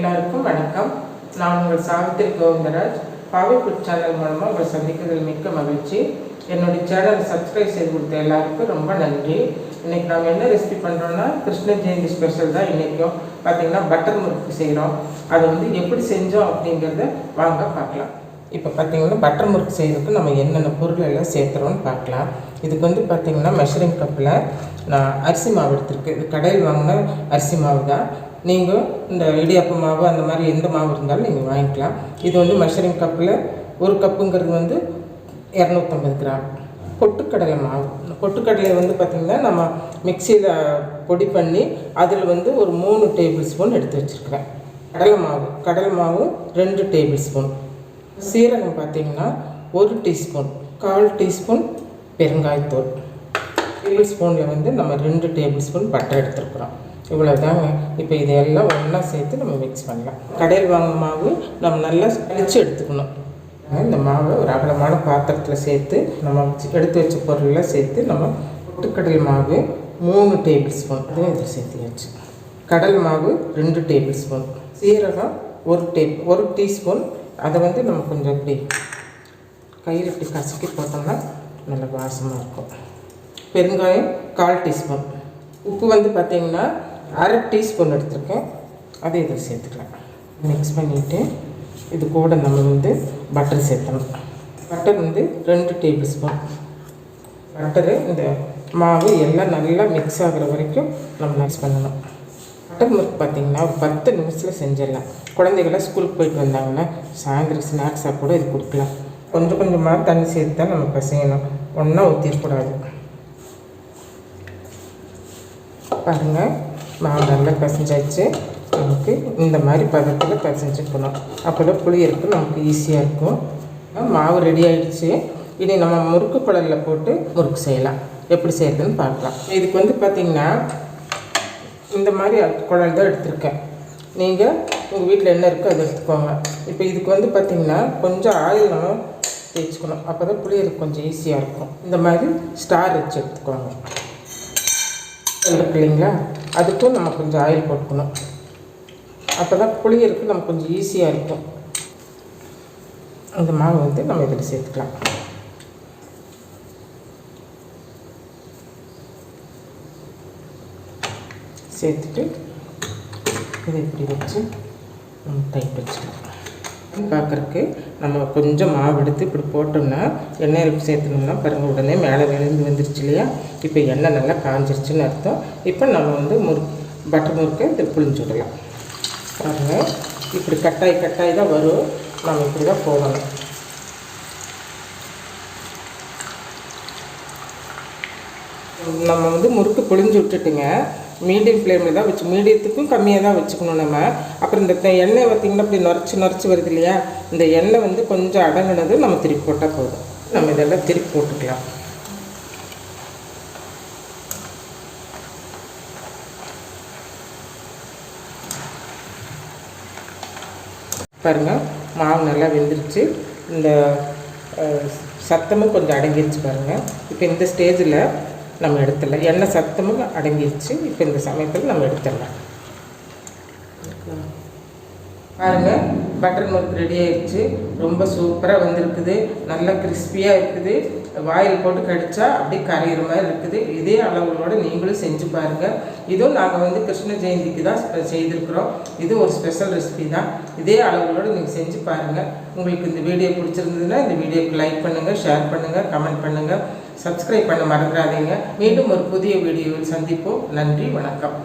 எல்லாருக்கும் வணக்கம். நான் உங்கள் சாவித்திரி கோவிந்தராஜ். பாவை ஃபுட் சேனல் மூலமாக உங்களை சந்திக்கிறதில் மிக்க மகிழ்ச்சி. என்னுடைய சேனலை சப்ஸ்கிரைப் செய்து கொடுத்த எல்லாருக்கும் ரொம்ப நன்றி. இன்றைக்கி நாம் என்ன ரெசிபி பண்ணுறோன்னா, கிருஷ்ண ஜெயந்தி ஸ்பெஷல் தான். இன்றைக்கும் பார்த்திங்கன்னா பட்டர் முறுக்கு செய்கிறோம். அதை எப்படி செஞ்சோம் அப்படிங்கிறத வாங்க பார்க்கலாம். இப்போ பார்த்திங்கன்னா பட்டர் முறுக்கு செய்கிறதுக்கு நம்ம என்னென்ன பொருள் எல்லாம் சேர்த்துறோன்னு பார்க்கலாம். இதுக்கு பார்த்திங்கன்னா மெஷரிங் கப்பில் நான் அரிசி மாவு எடுத்துருக்கு. இது கடையில் வாங்கின அரிசி மாவு தான். நீங்கள் இந்த இடியாப்பு மாவு அந்த மாதிரி எந்த மாவு இருந்தாலும் நீங்கள் வாங்கிக்கலாம். இது மெஷரிங் கப்பில் ஒரு கப்புங்கிறது 250 கிராம். பொட்டுக்கடலை மாவு. பொட்டுக்கடலை பார்த்திங்கன்னா நம்ம மிக்சியில் பொடி பண்ணி அதில் ஒரு 3 டேபிள் ஸ்பூன் எடுத்து வச்சுருக்கிறேன். கடலை மாவு 2 டேபிள் ஸ்பூன். சீரகம் பார்த்திங்கன்னா 1 டீஸ்பூன். 1/4 டீஸ்பூன் பெருங்காயத்தூள். டேபிள் ஸ்பூனில் நம்ம 2 டேபிள் ஸ்பூன் பட்டர் எடுத்துருக்குறோம். இவ்வளோதாங்க. இப்போ இதையெல்லாம் ஒன்றா சேர்த்து நம்ம மிக்ஸ் பண்ணலாம். கடையில் வாங்கின மாவு நம்ம நல்லா அழித்து எடுத்துக்கணும். இந்த மாவை ஒரு அகலமான பாத்திரத்தில் சேர்த்து நம்ம எடுத்து வச்ச பொருளெலாம் சேர்த்து நம்ம பொட்டுக்கடலை மாவு 3 டேபிள் ஸ்பூன் அதுவும் இதில் சேர்த்தியாச்சு. கடல் மாவு 2 டேபிள் ஸ்பூன். சீரகம் 1 டீஸ்பூன். அதை நம்ம கொஞ்சம் இப்படி கையில் இப்படி கசக்கி போட்டோம்னா நல்ல வாசமாக இருக்கும். பெருங்காயம் 1/4 டீஸ்பூன். உப்பு பார்த்திங்கன்னா 1/2 டீஸ்பூன் எடுத்துருக்கேன். அதை இதில் சேர்த்துக்கலாம். மிக்ஸ் பண்ணிவிட்டு இது கூட நம்ம பட்டர் சேர்த்தணும். Butter 2 tablespoon. பட்டரு இந்த மாவு எல்லாம் நல்லா மிக்ஸ் ஆகிற வரைக்கும் நம்ம மிக்ஸ் பண்ணணும். பட்டர் முறுக்கு பார்த்திங்கன்னா ஒரு 10 நிமிஷத்தில் செஞ்சிடலாம். குழந்தைகளாம் ஸ்கூலுக்கு போயிட்டு வந்தாங்கன்னா சாயந்தரம் ஸ்நாக்ஸாக கூட இது கொடுக்கலாம். கொஞ்சம் கொஞ்சமாக தண்ணி சேர்த்து தான் நம்ம பிசையணும். ஒன்றா ஊற்றிடக்கூடாது. பாருங்கள், மாவு நல்லா பிசைஞ்சாச்சு. நமக்கு இந்த மாதிரி பதத்தில் பிசைஞ்சுக்கணும். அப்போ தான் புளியறதுக்கு நமக்கு ஈஸியாக இருக்கும். மாவு ரெடி ஆகிடுச்சு. இனி நம்ம முறுக்கு குழலில் போட்டு முறுக்கு செய்யலாம். எப்படி செய்யறதுன்னு பார்க்கலாம். இதுக்கு பார்த்திங்கன்னா இந்த மாதிரி குழல் தான் எடுத்திருக்கேன். நீங்கள் உங்கள் வீட்டில் என்ன இருக்கோ அதை எடுத்துக்கோங்க. இப்போ இதுக்கு பார்த்திங்கன்னா கொஞ்சம் ஆயில் நம்ம தேய்ச்சிக்கணும். அப்போ தான் புளியறதுக்கு கொஞ்சம் ஈஸியாக இருக்கும். இந்த மாதிரி ஸ்டார் வச்சு எடுத்துக்கோங்க. இருக்கு இல்லைங்களா, அதுக்கும் நம்ம கொஞ்சம் ஆயில் போட்டுக்கணும். அப்போ தான் புளியறதுக்கு நமக்கு கொஞ்சம் ஈஸியாக இருக்கும். இந்த மாவு நம்ம இதில் சேர்த்துக்கலாம். சேர்த்துட்டு இதை இப்படி வச்சு நம்ம டைட் வச்சுக்கலாம். பார்க்குறக்கு நம்ம கொஞ்சம் மாவு எடுத்து இப்படி போட்டோம்னா எண்ணெயில் சேர்த்துனோம்னா பாருங்கள், உடனே மேலே விழுந்து வந்துருச்சு இல்லையா. இப்போ எண்ணெய் நல்லா காஞ்சிருச்சுன்னு அர்த்தம். இப்போ நம்ம பட்டர் முறுக்கை இதை புழிஞ்சு விடலாம். பாருங்கள், இப்படி கட்டாய் தான் வரும். நம்ம இப்படி தான் போகணும். நம்ம முறுக்கு புழிஞ்சு விட்டுட்டுங்க. மீடியம் ஃப்ளேமில் தான் வச்சு, மீடியத்துக்கும் கம்மியாக தான் வச்சுக்கணும் நம்ம. அப்புறம் இந்த எண்ணெய் பார்த்திங்கன்னா இப்படி நுரைச்சி வருது இல்லையா, இந்த எண்ணெய் கொஞ்சம் அடங்கினது நம்ம திருப்பி போட்டால் போதும். நம்ம இதெல்லாம் திருப்பி போட்டுக்கலாம். பாருங்கள், மாவு நல்லா வெந்துருச்சு. இந்த சத்தமும் கொஞ்சம் அடங்கிருச்சு பாருங்கள். இப்போ இந்த ஸ்டேஜில் நம்ம எடுத்துடலாம். எண்ணெய் சத்தமும் அடங்கிடுச்சு. இப்போ இந்த சமயத்தில் நம்ம எடுத்துடலாம். பாருங்கள், பட்டர் முறுக்கு ரெடி ஆகிடுச்சு. ரொம்ப சூப்பராக வந்திருக்குது. நல்லா கிறிஸ்பியாக இருக்குது. வாயில் போட்டு கடித்தா அப்படியே கரையிற மாதிரி இருக்குது. இதே அளவுகளோடு நீங்களும் செஞ்சு பாருங்கள். இதுவும் நாங்கள் கிருஷ்ண ஜெயந்திக்கு தான் செய்திருக்கிறோம். இது ஒரு ஸ்பெஷல் ரெசிபி தான். இதே அளவுகளோடு நீங்கள் செஞ்சு பாருங்கள். உங்களுக்கு இந்த வீடியோ பிடிச்சிருந்ததுன்னா இந்த வீடியோக்கு லைக் பண்ணுங்கள், ஷேர் பண்ணுங்கள், கமெண்ட் பண்ணுங்கள், சப்ஸ்கிரைப் பண்ண மறந்துடாதீங்க. மீண்டும் ஒரு புதிய வீடியோவில் சந்திப்போம். நன்றி, வணக்கம்.